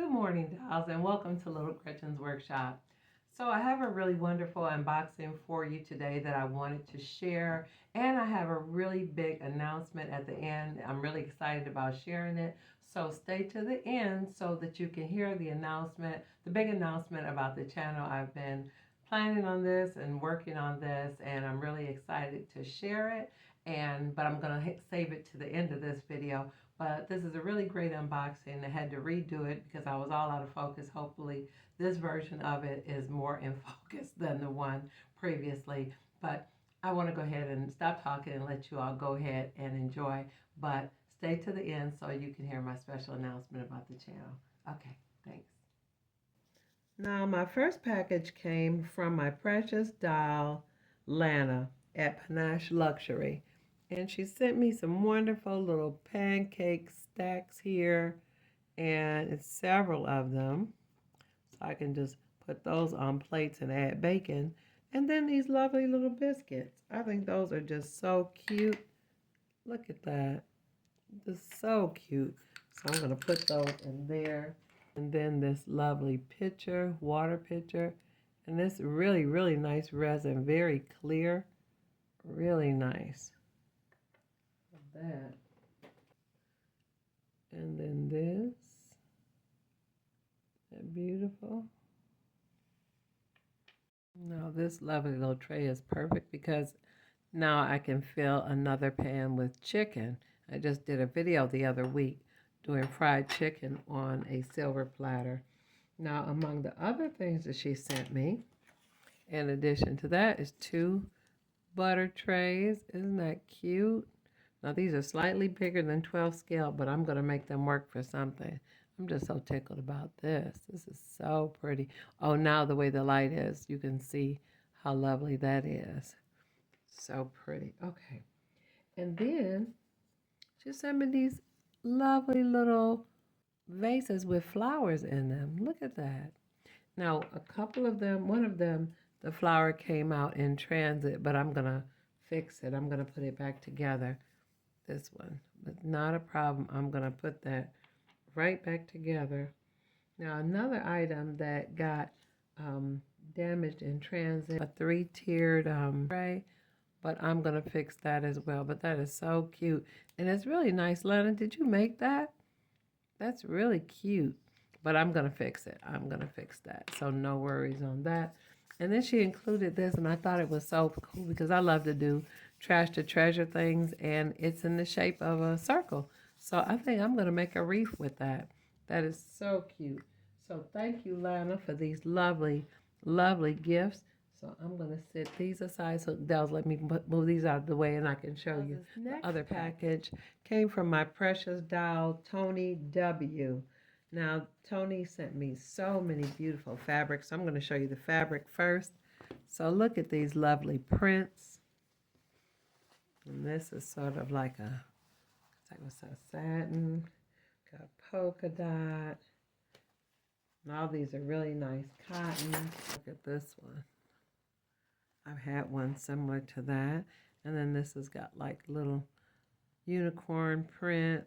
Good morning, dolls, and welcome to Little Gretchen's Workshop. So I have a really wonderful unboxing for you today that I wanted to share, and I have a really big announcement at the end. I'm really excited about sharing it, so stay to the end so that you can hear the announcement, the big announcement about the channel. I've been planning on this and working on this, and I'm really excited to share it, but I'm going to save it to the end of this video. But this is a really great unboxing. I had to redo it because I was all out of focus. Hopefully this version of it is more in focus than the one previously. But I want to go ahead and stop talking and let you all go ahead and enjoy. But stay to the end so you can hear my special announcement about the channel. Okay, thanks. Now my first package came from my precious doll, Lana, at Panache Luxury. And she sent me some wonderful little pancake stacks here, and it's several of them. So I can just put those on plates and add bacon. And then these lovely little biscuits. I think those are just so cute. Look at that. Just so cute. So I'm going to put those in there. And then this lovely pitcher, water pitcher. And this really, really nice resin. Very clear. Really nice. That. And then this. Isn't that beautiful? Now this lovely little tray is perfect because now I can fill another pan with chicken. I just did a video the other week doing fried chicken on a silver platter. Now among the other things that she sent me, in addition to that, is 2 butter trays. Isn't that cute? Now these are slightly bigger than 12 scale, but I'm going to make them work for something. I'm just so tickled about this. This is so pretty. Oh, now the way the light is, you can see how lovely that is. So pretty. Okay. And then she sent me these lovely little vases with flowers in them. Look at that. Now, a couple of them, one of them, the flower came out in transit, but I'm going to fix it. I'm going to put it back together. This one, but not a problem. I'm going to put that right back together. Now another item that got damaged in transit, a 3-tiered tray, but I'm going to fix that as well. But that is so cute, and it's really nice. Lana, did you make that? That's really cute, but I'm going to fix it. I'm going to fix that, so no worries on that. And then she included this, and I thought it was so cool because I love to do trash to treasure things, and it's in the shape of a circle. So I think I'm going to make a wreath with that. That is so cute. So thank you, Lana, for these lovely, lovely gifts. So I'm going to set these aside. So Dells, let me move these out of the way and I can show you. The other package came from my precious doll, Toni W. Now, Toni sent me so many beautiful fabrics. So I'm going to show you the fabric first. So look at these lovely prints. And this is sort of like a, what's that, satin, got polka dot. And all these are really nice cotton. Look at this one. I've had one similar to that. And then this has got like little unicorn print,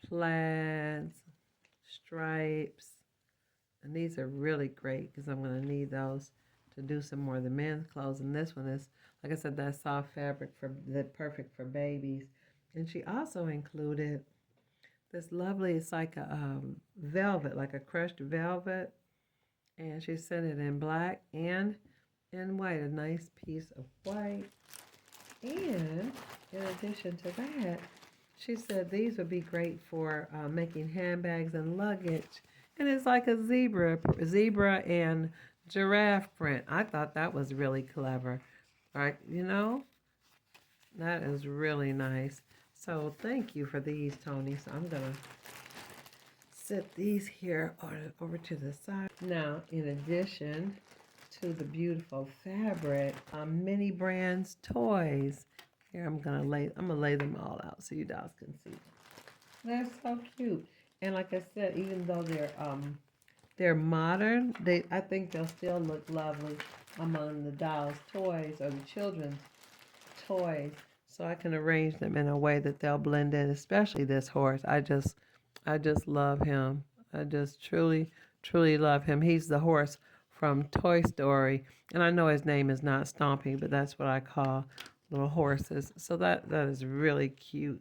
plaids, stripes. And these are really great because I'm going to need those to do some more of the men's clothes. And this one is, like I said, that soft fabric perfect for babies. And she also included this lovely, it's like a velvet, like a crushed velvet. And she sent it in black and in white, a nice piece of white. And in addition to that, she said these would be great for making handbags and luggage. And it's like a zebra and giraffe print. I thought that was really clever. Right, you know, that is really nice. So thank you for these, Toni. So I'm gonna set these here over to the side. Now, in addition to the beautiful fabric, Mini Brands toys. Here I'm gonna lay them all out so you dolls can see. They're so cute. And like I said, even though they're modern, I think they'll still look lovely among the dolls' toys or the children's toys. So I can arrange them in a way that they'll blend in, especially this horse. I just love him. I just truly, truly love him. He's the horse from Toy Story, and I know his name is not Stompy, but that's what I call little horses. So that is really cute.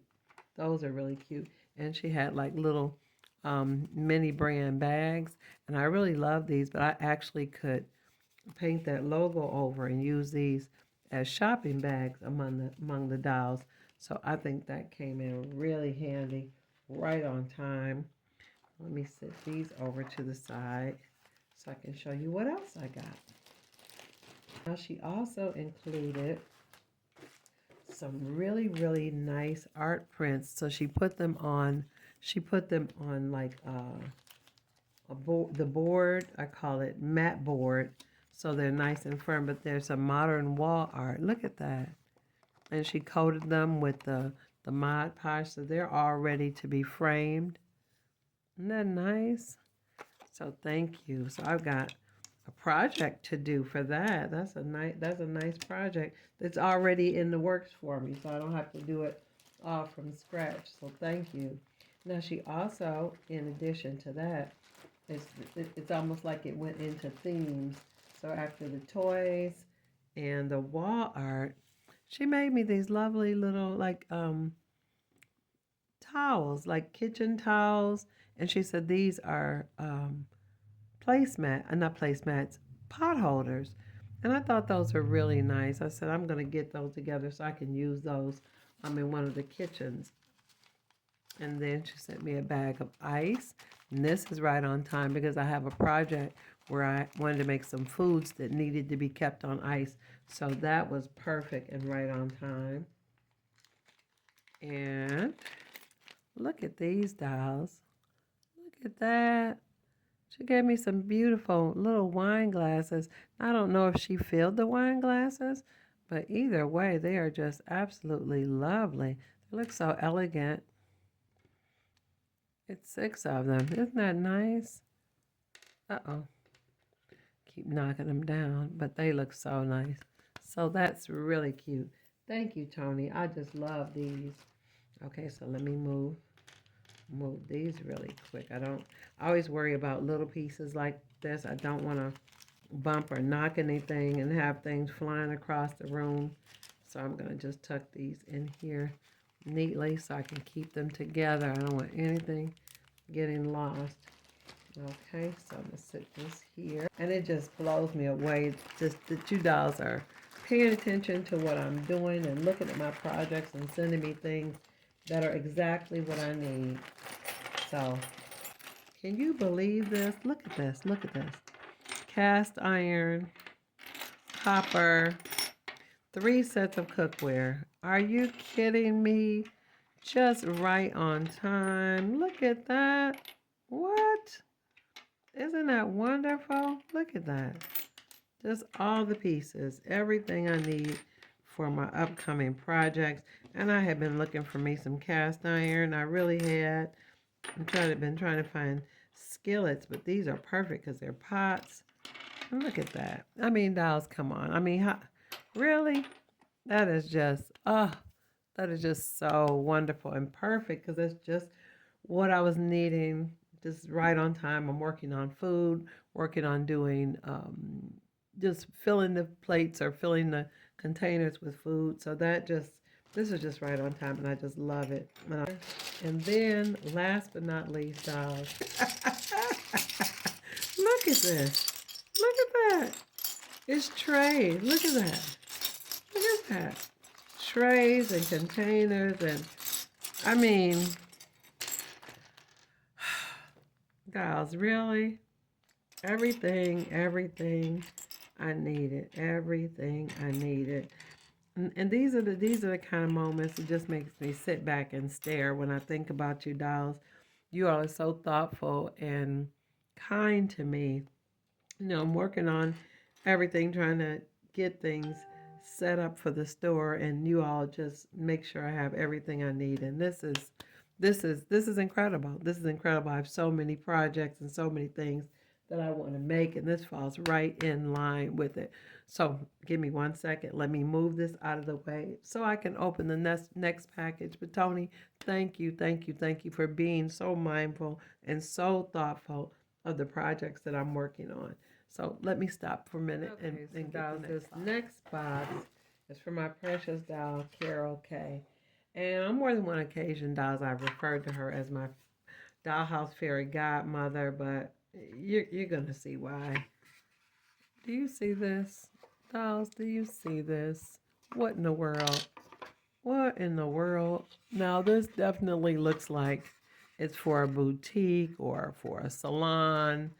Those are really cute. And she had like little mini brand bags, and I really love these. But I actually could paint that logo over and use these as shopping bags among the dolls. So I think that came in really handy, right on time. Let me set these over to the side so I can show you what else I got. Now she also included some really, really nice art prints. So she put them on like the board, I call it mat board. So they're nice and firm, but there's some modern wall art. Look at that. And she coated them with the Mod Podge, so they're all ready to be framed. Isn't that nice? So thank you. So I've got a project to do for that. That's a nice project that's already in the works for me, so I don't have to do it all from scratch. So thank you. Now she also, in addition to that, it's almost like it went into themes. So after the toys and the wall art, she made me these lovely little like towels, like kitchen towels, and she said these are not placemats, pot holders. And I thought those were really nice. I said I'm gonna get those together so I can use those in one of the kitchens. And then she sent me a bag of ice. And this is right on time because I have a project where I wanted to make some foods that needed to be kept on ice. So that was perfect and right on time. And look at these dolls. Look at that. She gave me some beautiful little wine glasses. I don't know if she filled the wine glasses, but either way, they are just absolutely lovely. They look so elegant. It's 6 of them. Isn't that nice? Uh-oh. Keep knocking them down, but they look so nice. So that's really cute. Thank you, Toni. I just love these. Okay, so let me move these really quick. I always worry about little pieces like this. I don't want to bump or knock anything and have things flying across the room. So I'm going to just tuck these in here neatly so I can keep them together. I don't want anything getting lost. Okay, so I'm going to sit this here. And it just blows me away just that you dolls are paying attention to what I'm doing and looking at my projects and sending me things that are exactly what I need. So, can you believe this? Look at this. Look at this. Cast iron, copper, 3 sets of cookware. Are you kidding me? Just right on time. Look at that. What? Isn't that wonderful? Look at that. Just all the pieces. Everything I need for my upcoming projects. And I have been looking for me some cast iron. I really had. Been trying to find skillets, but these are perfect because they're pots. And look at that. I mean, dolls, come on. I mean, really? That is just so wonderful and perfect because it's just what I was needing, just right on time. I'm working on food, working on doing, just filling the plates or filling the containers with food. So this is just right on time, and I just love it. And then, last but not least, dolls. Look at this. Look at that. It's trays. Look at that. Look at that. Trays and containers, and I mean, dolls, really? Everything I needed. Everything I needed. And these are the kind of moments that just makes me sit back and stare when I think about you dolls. You all are so thoughtful and kind to me. You know, I'm working on everything, trying to get things set up for the store, and you all just make sure I have everything I need. And this is incredible. This is incredible. I have so many projects and so many things that I want to make, and this falls right in line with it. So give me 1 second. Let me move this out of the way so I can open the next package. But Toni, thank you, thank you, thank you for being so mindful and so thoughtful of the projects that I'm working on. So let me stop for a minute and get this next box. Is for my precious doll, Carol K. And on more than one occasion, dolls, I've referred to her as my Dollhouse fairy godmother, but you're going to see why. Do you see this? Dolls, do you see this? What in the world? What in the world? Now, this definitely looks like it's for a boutique or for a salon.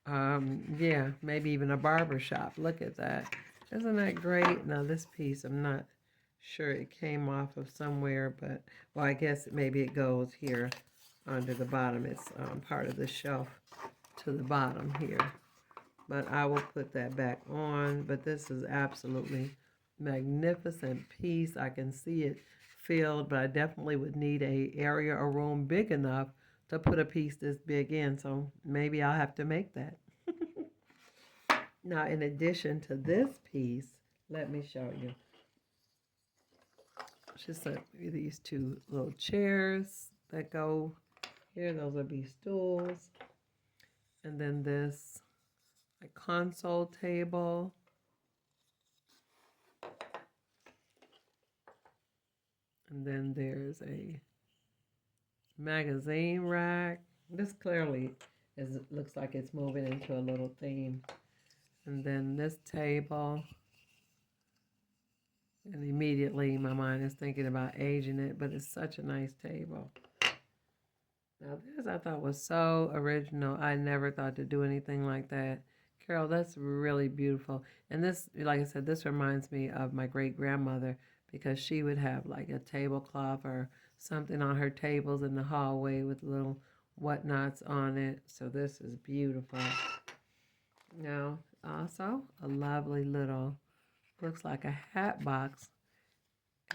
Yeah, maybe even a barber shop. Look at that. Isn't that great? Now, this piece, I'm not sure it came off of somewhere, but, well, I guess maybe it goes here under the bottom. It's part of the shelf to the bottom here. But I will put that back on. But this is absolutely magnificent piece. I can see it filled, but I definitely would need a area or room big enough to put a piece this big in. So maybe I'll have to make that. Now, in addition to this piece, let me show you. She sent me these two little chairs that go here. Those will be stools. And then this a console table. And then there's a magazine rack. This clearly looks like it's moving into a little theme. And then this table. And immediately my mind is thinking about aging it, but it's such a nice table. Now this I thought was so original. I never thought to do anything like that. Carol, that's really beautiful. And this, like I said, this reminds me of my great-grandmother because she would have like a tablecloth or something on her tables in the hallway with little whatnots on it. So this is beautiful. Now, also a lovely little, looks like a hat box.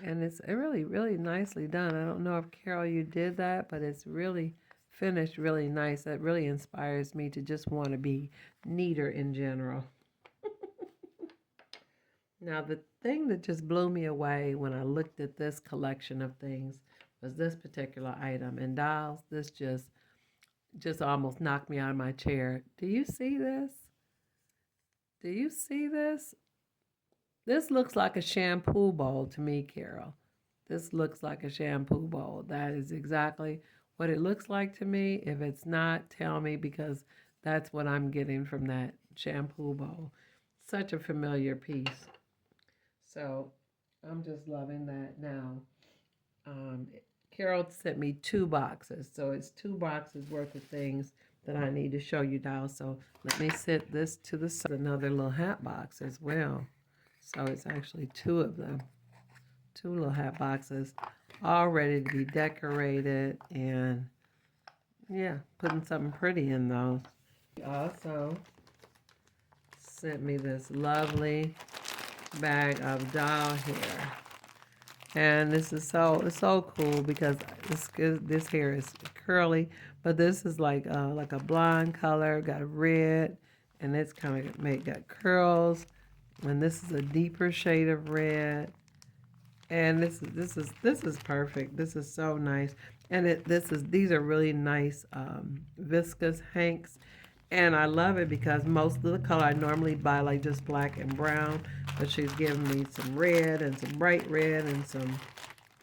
And it's really, really nicely done. I don't know if, Carol, you did that, but it's really finished really nice. That really inspires me to just want to be neater in general. Now, the thing that just blew me away when I looked at this collection of things was this particular item. And dolls, this just almost knocked me out of my chair. Do you see this? Do you see this? This looks like a shampoo bowl to me, Carol. This looks like a shampoo bowl. That is exactly what it looks like to me. If it's not, tell me, because that's what I'm getting from that shampoo bowl. Such a familiar piece. So I'm just loving that now. Carol sent me 2 boxes. So it's 2 boxes worth of things that I need to show you, dolls. So let me set this to the side. Another little hat box as well. So it's actually 2 of them. 2 little hat boxes, all ready to be decorated, and yeah, putting something pretty in those. He also sent me this lovely bag of doll hair. And this is it's so cool because this hair is curly, but this is like a blonde color, got red, and it's kind of got curls. And this is a deeper shade of red. And this is perfect. This is so nice. And these are really nice viscose hanks. And I love it because most of the color I normally buy like just black and brown, but she's giving me some red and some bright red and some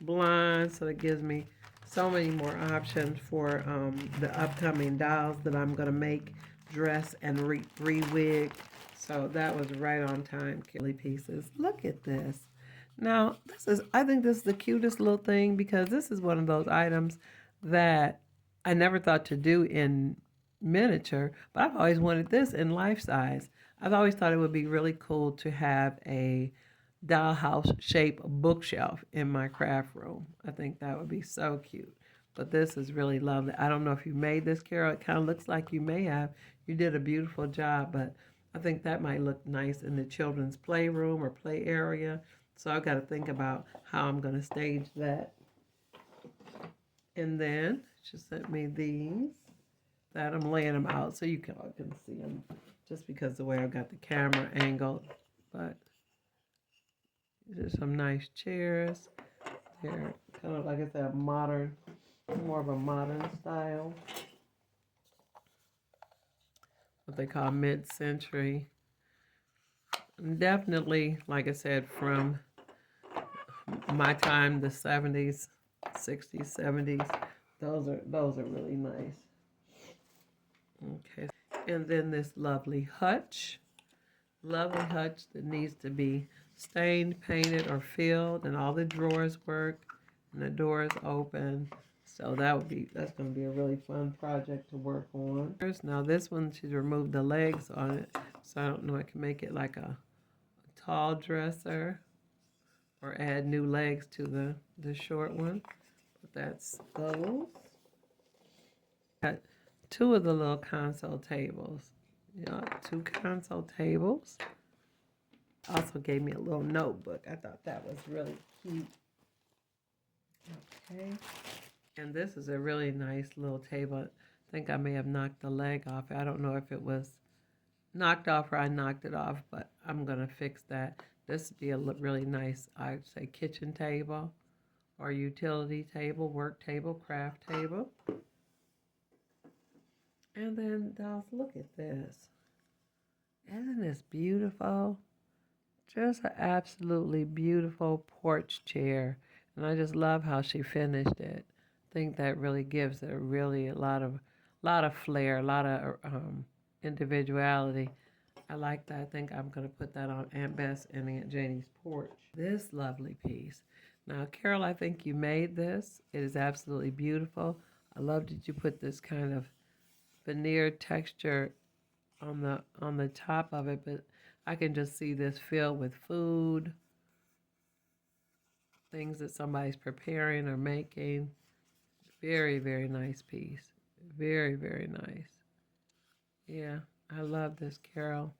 blonde. So it gives me so many more options for the upcoming dolls that I'm gonna make, dress and re-wig. So that was right on time, Kelly pieces. Look at this. Now, I think this is the cutest little thing because this is one of those items that I never thought to do in miniature, but I've always wanted this in life size. I've always thought it would be really cool to have a dollhouse shaped bookshelf in my craft room. I think that would be so cute. But this is really lovely. I don't know if you made this, Carol. It kind of looks like you may have. You did a beautiful job, but I think that might look nice in the children's playroom or play area. So I've got to think about how I'm going to stage that. And then she sent me these that I'm laying them out so you all can see them, just because the way I've got the camera angled. but these are some nice chairs. They're kind of, like I said, modern, more of a modern style. What they call mid-century. Definitely, like I said, from my time, the 70s, 60s, 70s. Those are really nice. Okay. And then this lovely hutch. Lovely hutch that needs to be stained, painted, or filled, and all the drawers work, and the doors open. So that's going to be a really fun project to work on. Now this one, she's removed the legs on it, so I don't know, I can make it like a tall dresser or add new legs to the short one. But that's those. Got two of the little console tables. Yeah, two console tables. Also gave me a little notebook. I thought that was really cute. Okay. And this is a really nice little table. I think I may have knocked the leg off. I don't know if it was knocked off or I knocked it off, but I'm going to fix that. This would be a really nice, I'd say, kitchen table or utility table, work table, craft table. And then, dolls, look at this. Isn't this beautiful? Just an absolutely beautiful porch chair. And I just love how she finished it. I think that really gives it really a lot of flair, a lot of individuality. I like that. I think I'm going to put that on Aunt Bess and Aunt Janie's porch. This lovely piece. Now, Carol, I think you made this. It is absolutely beautiful. I love that you put this kind of veneer texture on the top of it, but I can just see this filled with food, things that somebody's preparing or making. Very, very nice piece. Very, very nice. Yeah, I love this, Carol.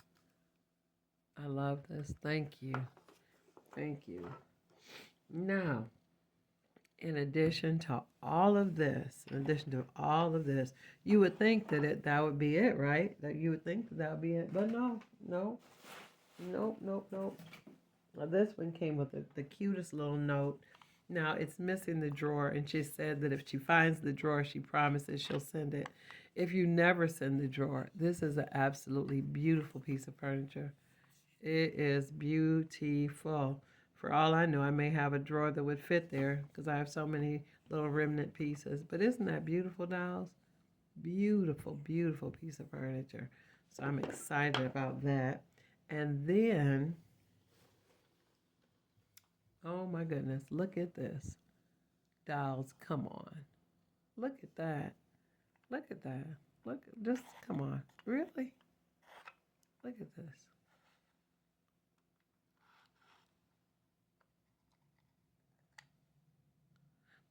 I love this. Thank you. Thank you. Now, in addition to all of this, you would think that would be it, right? That you would think that would be it. But no. Nope. Now, this one came with the cutest little note. Now, it's missing the drawer, and she said that if she finds the drawer, she promises she'll send it. If you never send the drawer, this is an absolutely beautiful piece of furniture. It is beautiful. For all I know, I may have a drawer that would fit there because I have so many little remnant pieces. But isn't that beautiful, dolls? Beautiful, beautiful piece of furniture. So I'm excited about that. And then, oh my goodness, look at this. Dolls, come on. Look at that. Look at that. Look, just come on. Really? Look at this.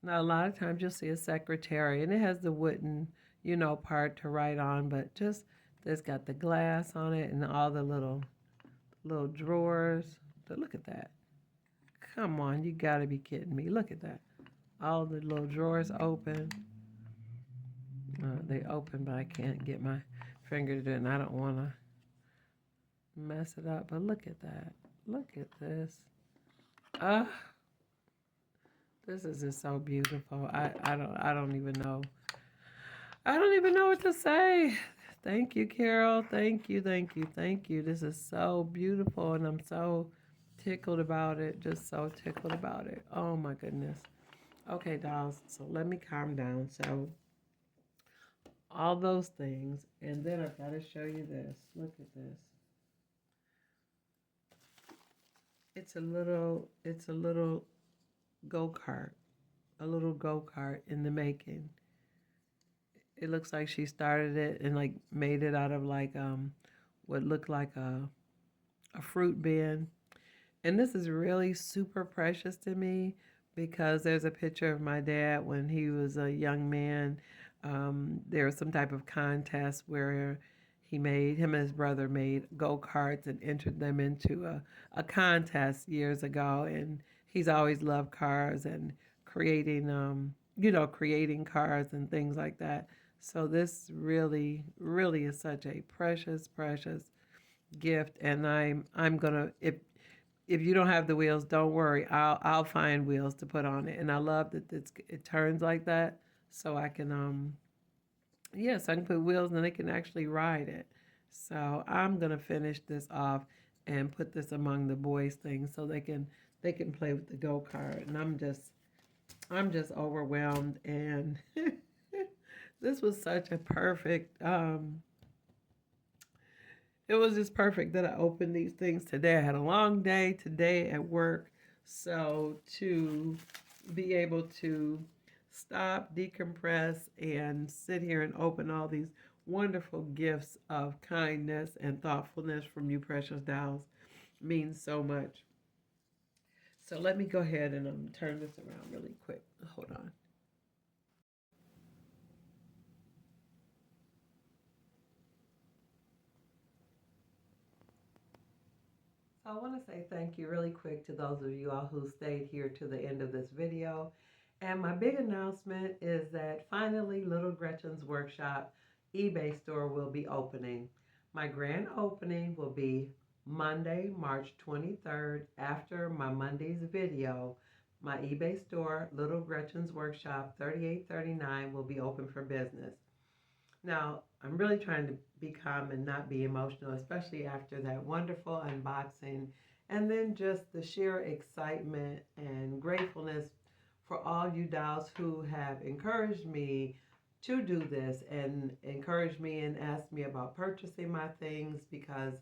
Now, a lot of times you'll see a secretary, and it has the wooden, part to write on, but just there's got the glass on it and all the little drawers. But look at that. Come on, you gotta be kidding me. Look at that. All the little drawers open. They open, but I can't get my finger to do it, and I don't want to mess it up. But look at that. Look at this. This is just so beautiful. I don't even know. I don't even know what to say. Thank you, Carol. Thank you. This is so beautiful, and I'm so tickled about it. Just so tickled about it. Oh my goodness. Okay, dolls. So let me calm down. So all those things, and then I've got to show you this. Look at this. It's a little go-kart, a little go-kart in the making. It looks like she started it and like made it out of like what looked like a fruit bin. And this is really super precious to me because there's a picture of my dad when he was a young man. There was some type of contest where him and his brother made go-karts and entered them into a contest years ago. And he's always loved cars and creating, creating cars and things like that. So this really, really is such a precious, precious gift, and I'm gonna, if you don't have the wheels, don't worry. I'll find wheels to put on it. And I love that it turns like that, so I can yes, I can put wheels and they can actually ride it. So I'm gonna finish this off and put this among the boys' things so they can play with the go-kart. And I'm just overwhelmed, and this was such a perfect it was just perfect that I opened these things today. I had a long day today at work, so to be able to stop, decompress, and sit here and open all these wonderful gifts of kindness and thoughtfulness from you, precious dolls, means so much. So let me go ahead and turn this around really quick. Hold on. So I want to say thank you really quick to those of you all who stayed here to the end of this video. And my big announcement is that finally Little Gretchen's Workshop eBay store will be opening. My grand opening will be Monday, March 23rd, after my Monday's video. My eBay store, Little Gretchen's Workshop 3839, will be open for business. Now, I'm really trying to be calm and not be emotional, especially after that wonderful unboxing, and then just the sheer excitement and gratefulness for all you dolls who have encouraged me to do this and encouraged me and asked me about purchasing my things, because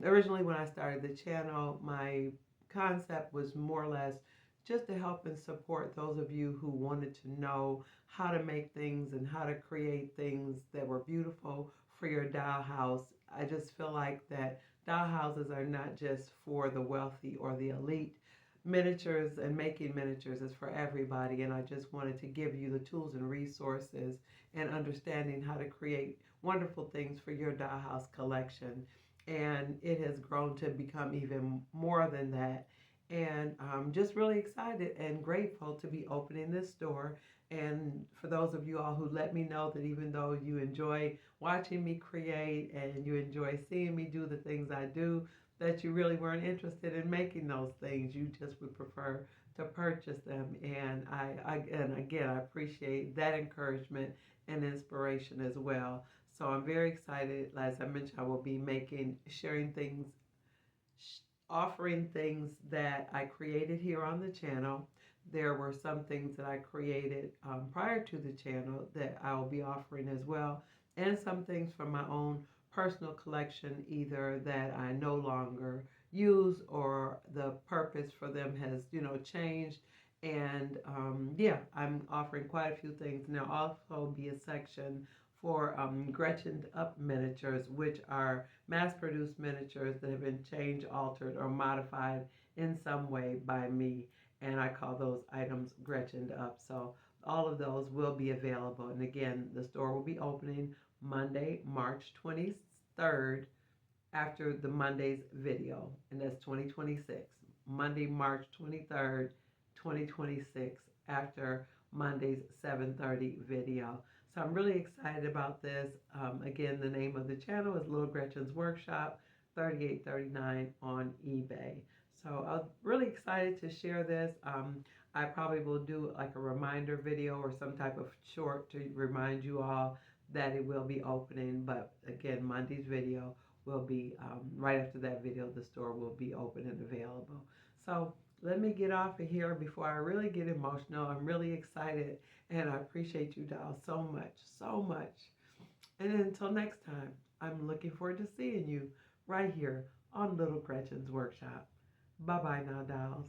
originally when I started the channel, my concept was more or less just to help and support those of you who wanted to know how to make things and how to create things that were beautiful for your dollhouse. I just feel like that dollhouses are not just for the wealthy or the elite. Miniatures and making miniatures is for everybody, and I just wanted to give you the tools and resources and understanding how to create wonderful things for your dollhouse collection. And it has grown to become even more than that. And I'm just really excited and grateful to be opening this store. And for those of you all who let me know that even though you enjoy watching me create and you enjoy seeing me do the things I do, that you really weren't interested in making those things. You just would prefer to purchase them. And and again, I appreciate that encouragement and inspiration as well. So I'm very excited. As I mentioned, I will be sharing things, offering things that I created here on the channel. There were some things that I created prior to the channel that I will be offering as well, and some things from my own personal collection, either that I no longer use or the purpose for them has, changed. And yeah, I'm offering quite a few things. And there'll also be a section for Gretchen Up miniatures, which are mass-produced miniatures that have been changed, altered, or modified in some way by me. And I call those items Gretchen Up. So all of those will be available. And again, the store will be opening Monday, March 23rd, after the Monday's video, and that's 2026. Monday, March 23rd, 2026, after Monday's 7:30 video. So I'm really excited about this. Again, the name of the channel is Little Gretchen's Workshop 3839 on eBay. So I'm really excited to share this. I probably will do like a reminder video or some type of short to remind you all that it will be opening. But again, Monday's video will be right after that video. The store will be open and available. So let me get off of here before I really get emotional. I'm really excited, and I appreciate you, dolls, so much, so much. And until next time, I'm looking forward to seeing you right here on Little Gretchen's Workshop. Bye bye now, dolls.